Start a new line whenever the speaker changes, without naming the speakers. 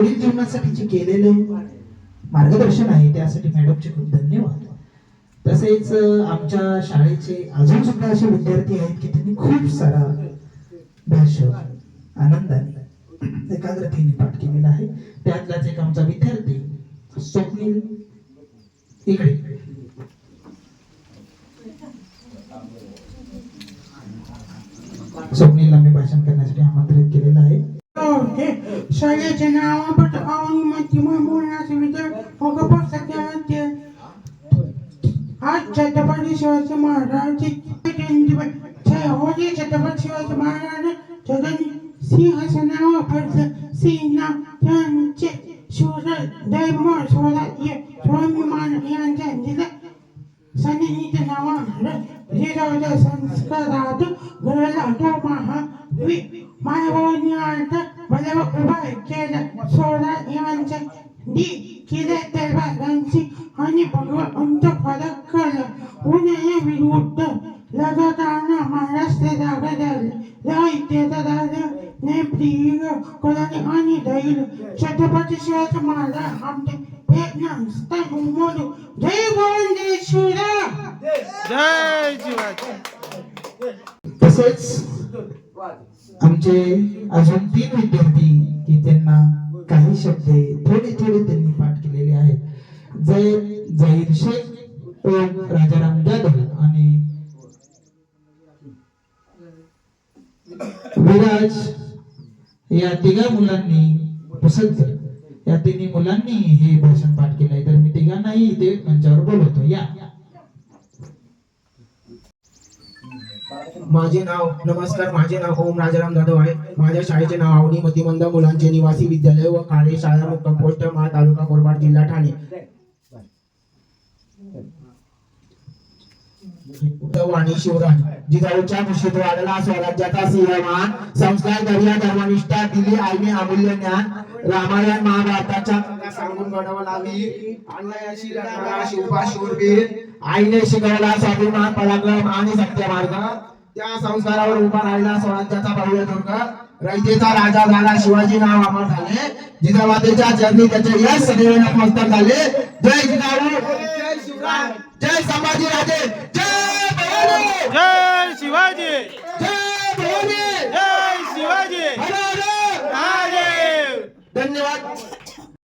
पुढील जीवनासाठी जे केलेले मार्गदर्शन आहे त्यासाठी मॅडमचे खूप धन्यवाद. तसेच आमच्या शाळेचे अजून सुद्धा असे विद्यार्थी आहेत की त्यांनी खूप सारा भाषण आनंदाने एकाग्रतेने पाठ केलेला आहे. त्यातलाच एक आमचा विद्यार्थी स्वप्नील इकडे स्वप्नीलला मी भाषण करण्यासाठी आमंत्रित केलेलं आहे.
शाळेचे नाव आणि माहिती बोलण्याचे विचार आज छत्रपती शिवाजी महाराज छत्रपती शिवाजी महाराज सिंहासनावर त्यांचे शूर दैव स्वाभिमान यांच्या दिला सनिहित नावानं संस्कारात घडला तो मायवानी मला उभा केला सोळा यांच्या केले दरबारांची आणि भगवंत फरक केला उन्हाळ्या विरुद्ध लढताना महाराष्ट्र जागा राजा नेप्रिय कोणी आणि धैर्य छत्रपती शिवाजी महाराज आमचे जय गोविंद शिवराय
जय शिवाजी.
तसेच आमचे अजून 3 विद्यार्थी की त्यांना काही शब्द थोडे त्यांनी पाठ केलेले आहेत. जाहीर शेख, राजाराम जाधव आणि विराज या 3 मुलांनी पुसदकर या 3 मुलांनी हे भाषण पाठ केलंय. तर मी 3घांनाही इथे मंचावर बोलवतो. या
नमस्कार, माझे नाव ओम राजाराम जाधव आहे. माझ्या शाळेचे नाव आवनी मतिमंद मुलांचे निवासी विद्यालय व काळे शाळा मुक्काम पोस्ट मा तालुका कोरबाड जिल्हा ठाणे. वाणी शिवराज जिजाऊच्या कुशीत वाढला स्वराज्याचा सिंहमान संस्कार दर्या धर्मनिष्ठा दिली आईने अमूल्य ज्ञान रामायण महाभारताच्या सांगून घडवला वीर अन्यायाशी लढणारा शिवबा शूरवीर आईने शिकवला स्वाभिमान पराक्रम आणि सत्य मार्ग त्या संस्कारावर उभा राहिला स्वराज्याचा भव्य दुर्ग रयतेचा राजा झाला शिवाजी नाव अमर झाले जिजामातेच्या चरणी त्याचे यश सदैव नतमस्तक झाले. जय जिजाऊ, जय शिवराय, जय संभाजी राजे, जय भवानी,
जय शिवाजी,
जय भवानी,
जय शिवाजी.
हर हर
महादेव.
धन्यवाद.